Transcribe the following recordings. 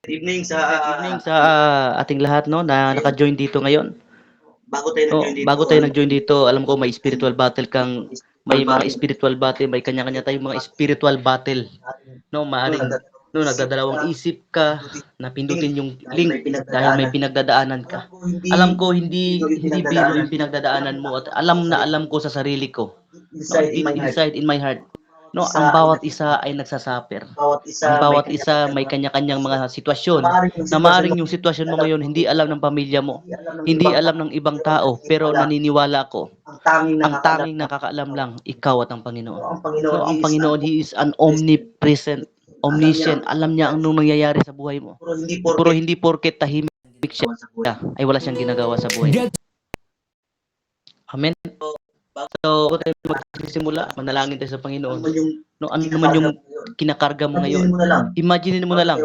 Good evening sa Good evening sa ating lahat no na naka-join dito ngayon. bago tayo No, nag-join dito. bago tayo nag-join dito, alam ko may spiritual battle kang may mga spiritual battle, may kanya-kanya tayong mga spiritual battle. No, maaring no nagdadalawang isip ka na pindutin yung link dahil may pinagdadaanan ka. Alam ko hindi biro yung pinagdadaanan mo at alam na alam ko sa sarili ko. No, deep inside in my heart. No, ang bawat isa ay nagsasuffer. Ang bawat isa may kanya-kanyang mga sitwasyon na maaaring yung sitwasyon mo ngayon hindi alam ng pamilya mo, hindi alam ng ibang tao, pero naniniwala ako, ang tanging nakakaalam lang, ikaw at ang Panginoon. No, ang Panginoon, He is an omnipresent, omniscient. Alam niya ang anong nangyayari sa buhay mo. Pero hindi porket tahimik siya, ay wala siyang ginagawa sa buhay mo. Amen. So, bago tayo magsisimula, manalangin tayo sa Panginoon. No, ano naman yung kinakarga mo ngayon? Imagine mo na lang.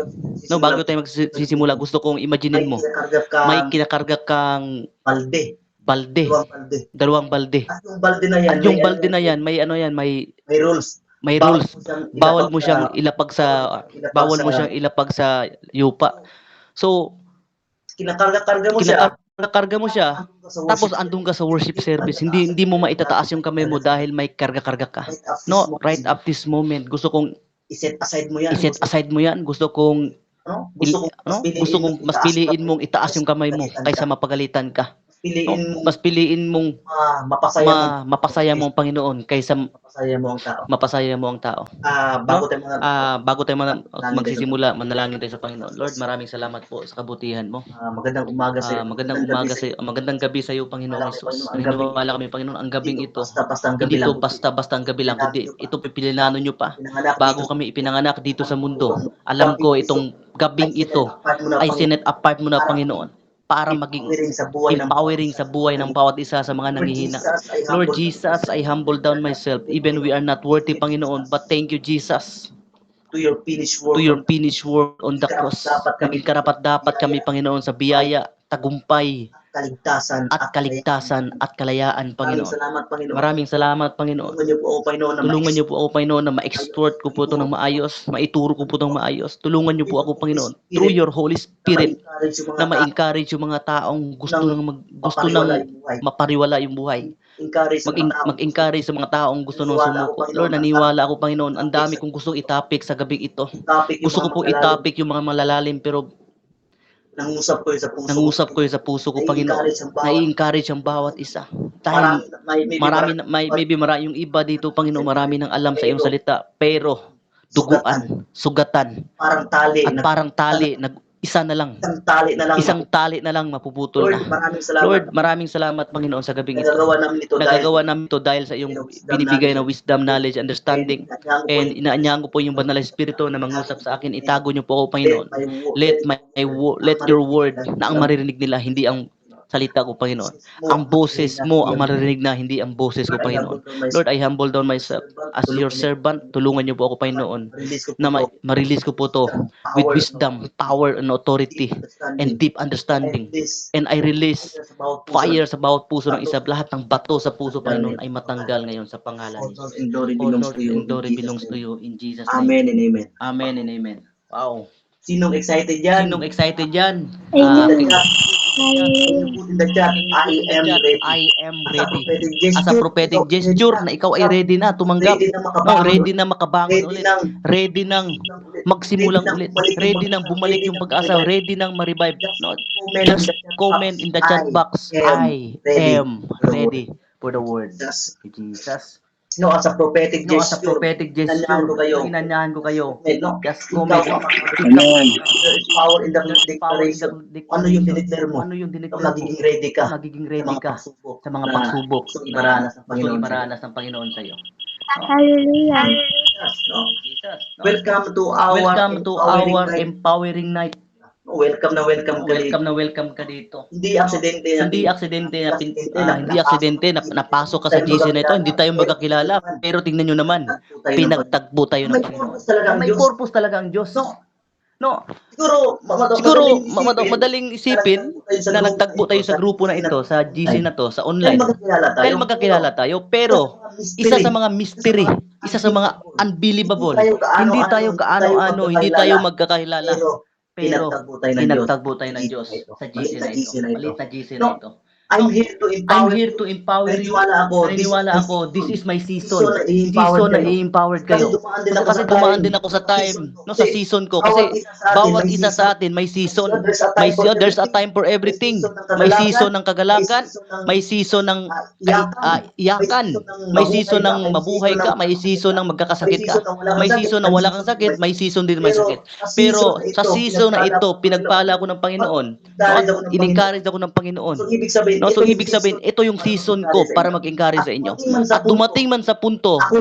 No, bago tayo magsisimula, gusto kong imagine mo. May kinakarga kang balde. Dalawang balde. At yung balde na yan, may ano yan, may rules. Bawal mo siyang ilapag sa yupa. So, kinakarga mo siya, tapos andun ka sa worship service, hindi mo maitataas yung kamay mo dahil may karga-karga ka. No, right up this moment, gusto kong i-set aside mo yan. Gusto kong mas piliin mong itaas yung kamay mo kaysa mapagalitan ka. No, mas piliin mong mapasaya mo ang Panginoon kaysa mapasaya mo ang tao. Bago tayo magsisimula, manalangin tayo sa Panginoon. Lord, maraming salamat po sa kabutihan mo. Magandang umaga sa magandang gabi sa iyo, Panginoong Hesus. Naniniwala kami, Panginoon, ang gabing ito, hindi ito basta-basta ang gabi lang, kundi ito pipilinano nyo pa. Bago kami ipinanganak dito sa mundo, alam ko itong gabing ito ay sinet apart mo na, Panginoon, para maging empowering sa buhay ng bawat isa sa mga nanghihina. Lord Jesus, I humble down myself. Even we are not worthy, Panginoon, but thank you, Jesus, to your finished work on the cross. Naging karapat-dapat kami, Panginoon, sa biyaya, tagumpay, kaligtasan at kalayaan, Panginoon. Maraming salamat, Panginoon. Tulungan niyo po ako, Panginoon, na ma-extort ko po ito ng maayos, maituro ko po ito ng maayos. Tulungan niyo po ako, Panginoon, through your Holy Spirit, na ma-encourage yung mga taong gusto nang mapariwala yung buhay. Mag-encourage sa mga taong gusto nang sumuko. Lord, naniwala ako, Panginoon, ang dami kong gustong itapik sa gabing ito. Gusto ko po itapik yung mga malalalim, pero nangusap ko yun sa puso ko, Panginoon. Nai-encourage ang bawat isa. Dahil yung iba dito, Panginoon, marami nang alam sa iyong salita, pero duguan, sugatan, parang tali, isang tali na lang mapuputol na. Lord, maraming salamat, Panginoon, sa gabing ito. Nagagawa namin ito dahil sa iyong binibigay na wisdom, knowledge, understanding. And inaanyahan ko po yung banal na Espiritu na mangusap sa akin. Itago niyo po ako, Panginoon. Let your word na ang maririnig nila, hindi ang salita ko, Panginoon. Ang boses mo ang maririnig na, hindi ang boses ko, Panginoon. Lord, I humble down myself as your servant. Tulungan niyo po ako, Panginoon, na ma-release ko po to with wisdom, power, and authority, and deep understanding. And I release fire sa bawat puso ng isa. Lahat ng bato sa puso, Panginoon, ay matanggal ngayon sa pangalan ni Jesus. And glory belongs to you in Jesus' name. Amen and amen. Amen and amen. Wow. Sinong excited dyan? In the chat, I am ready. As a prophetic gesture na ikaw ay ready na tumanggap. Ready na makabangon ulit. Ready nang magsimulang ulit. Ready nang bumalik yung pag-asa. Ready nang ma-revive. No, just comment in the chat box, I am ready for the word. Jesus. No, as a prophetic gesture, inanyahan ko kayo. Just comment. There is power in the declaration. Ano yung dineclare mo? Magiging ready ka sa mga pagsubok. Gusto ibaranas ng Panginoon sa iyo. Hallelujah. Jesus. Welcome to our empowering night. Welcome ka dito. Hindi aksidente na napasok ka sa GC na ito. Hindi tayo magkakilala. Pero tingnan nyo naman, pinagtagpo tayo ng Panginoon. May purpose talaga ang Diyos. No. Siguro madaling isipin na nagtagpo tayo sa grupo na ito, sa GC na to, sa online. Dahil magkakilala tayo. Pero isa sa mga mystery, isa sa mga unbelievable, hindi tayo kaano-ano, hindi tayo magkakilala. pero pinagtagpo tayo ng Diyos. pinagtagpo tayo ng Diyos sa GC na ito. Maliit na GC na ito. I'm here to I'm empower here to empower you. Naniniwala ako, This is my season. Season Season na na i-empowered kayo. Kasi dumaan din ako sa time, no, sa season ko. Kasi bawat isa sa atin may season. There's a time for everything. May season ng kagalakan, may season ng iyakan, may season ng mabuhay ka, may season ng magkakasakit ka, may season na wala kang sakit, may season din may sakit. Pero sa season na ito, pinagpala ako ng Panginoon. In-encourage ako ng Panginoon. No, so ibig sabihin, ito yung season ko para mag-encourage sa inyo. At dumating man sa punto, ako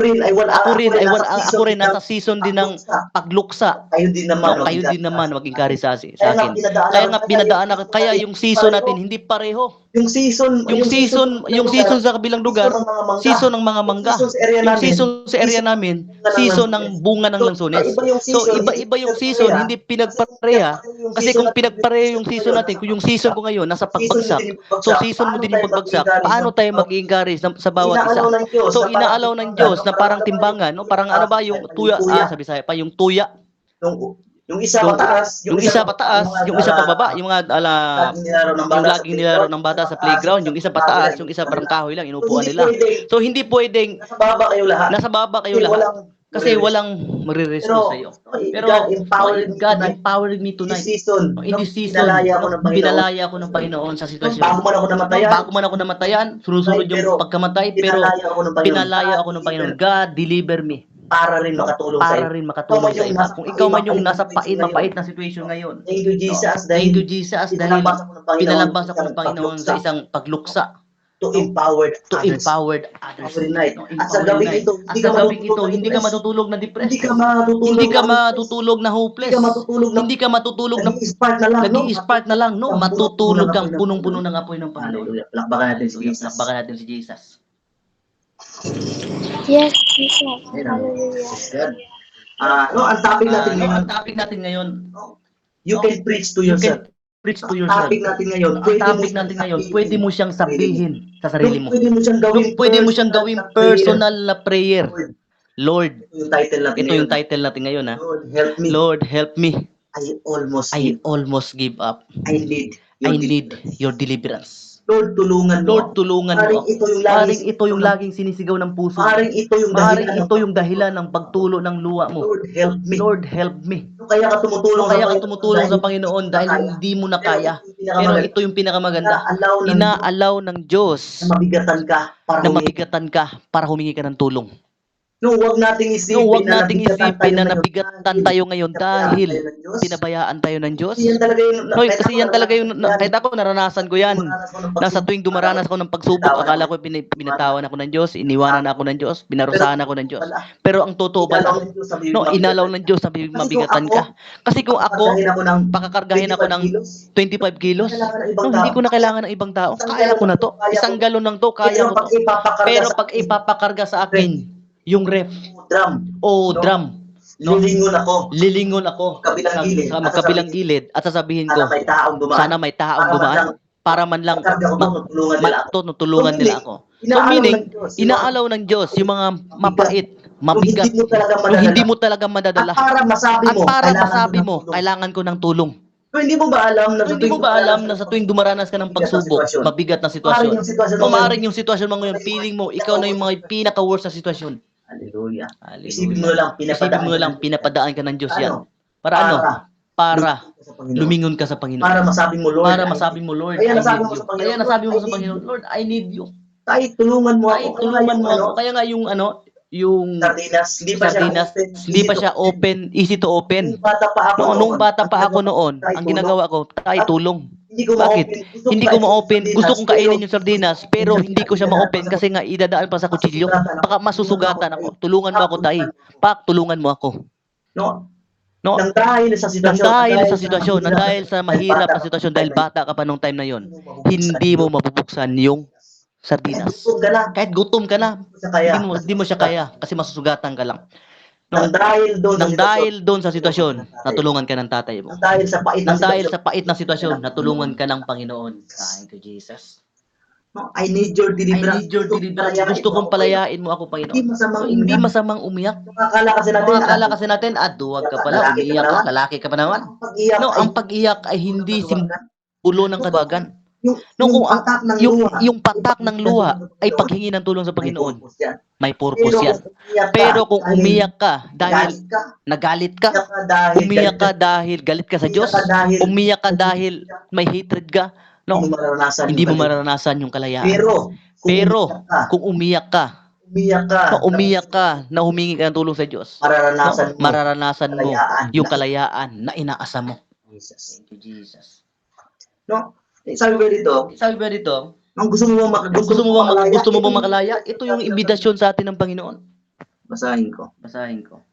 rin nasa season din ng pagluksa. Kayo din naman. No, kayo din naman mag-encourage sa akin. Kaya nga pinadaan ako, kaya yung season natin hindi pareho. Yung season sa kabilang lugar, season ng mga mangga. Yung season sa area namin, season ng bunga ng lansones. So iba-iba yung season, hindi pinagpareha. Kasi kung pinagpareha yung season natin, kung yung season ko ngayon nasa pagbagsak, so season mo din yung pagbagsak, paano tayo mag-encourage sa bawat isa? So inaalaw ng Diyos na parang timbangan, no? Parang ano ba yung tuya, sabi sa pa yung tuya. Yung isa pataas, yung isa pababa, yung mga yung laging nilaro ng bata sa playground, yung isa pataas, yung isa parang kahoy lang inupuan nila. So hindi pwedeng nasa baba kayo lahat. Kasi walang magre-rescue sa iyo. Pero God empowered me tonight. In this season, pinalaya ako ng Panginoon sa sitwasyon. Bago man ako namatayan, sunod yung pagkamatay, pero pinalaya ako ng Panginoon. God, deliver me. Para rin makatulong sa iba. Kung ikaw man yung nasa mapait na situation ngayon. Thank you, Jesus. Dahil pinalabas ako ng Panginoon sa isang pagluksa. To empowered others. Every night. At sa gabing ito, hindi ka matutulog na depressed. Hindi ka matutulog na hopeless. Hindi ka matutulog na nag-i-spark na lang. No, matutulog kang punong-puno ng apoy ng Panginoon. Lakbakan natin si Jesus. Yes, Jesus. Hallelujah. Ang topic natin ngayon, you can preach to yourself. Ang topic natin ngayon, pwede mo siyang sabihin sa sarili mo. Pwede mo siyang gawin Personal na prayer. Lord, ito yung title natin ngayon, ha? Lord, Lord, help help me. me. I almost give up. I need your deliverance. Lord, tulungan mo. Maring ito yung laging sinisigaw ng puso. Maring ito yung dahilan ng pagtulo ng luha mo. Lord, help me. Kaya ka tumutulong sa Panginoon dahil hindi mo na kaya. Pero ito yung pinakamaganda. Inaalaw ng Diyos na mabigatan ka para humingi ka ng tulong. Huwag nating isipin na nabigatan tayo ngayon dahil pinabayaan tayo ng Diyos. Kasi yan talaga yung kahit ako naranasan ko yan. Nasa tuwing dumaranas ako ng pagsubok, akala ko pinatawan ako ng Diyos, iniwanan ako ng Diyos, binarusahan ako ng Diyos. Pero ang totoo pala, inalaw ng Diyos na mabigatan ka. Kasi kung ako, pakakargahin ako ng 25 kilos, hindi ko na kailangan ng ibang tao. Kaya ko na to. Isang galon lang to, kaya ko to. Pero pag ipapakarga sa akin, yung ref o drum, no? Lilingon ako sa magkabilang gilid at sasabihin ko, sana may taong dumaan para man lang tutulungan nila ako. So meaning, inaalaw ng Diyos yung mga mapait, mabigat, hindi mo talaga madadala. At para masabi mo, kailangan ko ng tulong. Hindi mo ba alam na sa tuwing dumaranas ka ng pagsubok, mabigat na sitwasyon, maaaring yung sitwasyon mo ngayon, feeling mo, ikaw na yung mga pinaka-worst na sitwasyon. Hallelujah. Isipin mo lang, pinapadaan ka ng Diyos yan. Para lumingon ka sa Panginoon. Para masabi mo, Lord, Kaya nasabi mo sa Panginoon, Lord, I need you. Kahit tulungan mo ako. Kaya nga yung sardinas, hindi pa siya open, easy to open. Nung bata pa ako noon, ang ginagawa ko, tulong. Bakit? Hindi ko ma-open. Gusto kong kainin yung sardinas, pero hindi ko siya ma-open kasi nga idadaan pa sa kutsilyo. Baka masusugatan ako. Tulungan mo ako, tay. Tulungan mo ako. No? Nang dahil sa sitwasyon, dahil sa mahirap na sitwasyon, dahil bata ka pa nung time na yon, hindi mo mabubuksan yung sardinas. Kahit gutom ka na, hindi mo siya kaya kasi masusugatan ka lang. Nang dahil doon sa sitwasyon, natulungan ka ng tatay mo. Nang dahil sa pait na sitwasyon, natulungan ka ng Panginoon. Thank you, Jesus. No, I need your I deliverance. need your deliverance. Gusto kong palayain mo ako, Hindi Panginoon. masamang Hindi umiyak. masamang umiyak. Akala kasi natin, Akala kasi natin, duwag ka pala, lalaki ka umiiyak pa ka, naman. lalaki ka pa naman. Ang pag-iyak No, ay ang pag-iyak ay hindi simbolo ng kabagan. yung No, kung patak ng yung, luha, yung patak ng luha ay paghingi ng tulong sa may Panginoon. purpose yan. May purpose yan. umiyak Pero kung umiyak ka dahil galit ka, nagalit ka, umiyak umiyak ka dahil galit ka sa Diyos, umiyak ka dahil may hatred ka, no, hindi mo mararanasan yung kalayaan. Pero kung umiyak ka, umiyak ka na humingi ka ng tulong sa Diyos, mararanasan mo yung kalayaan na inaasa mo. Jesus. Thank you, Jesus. No? Sabi ba dito, ang gusto mo ba makalaya? Gusto mo ba makalaya? Ito yung imbidasyon sa atin ng Panginoon. Basahin ko. Basahin ko.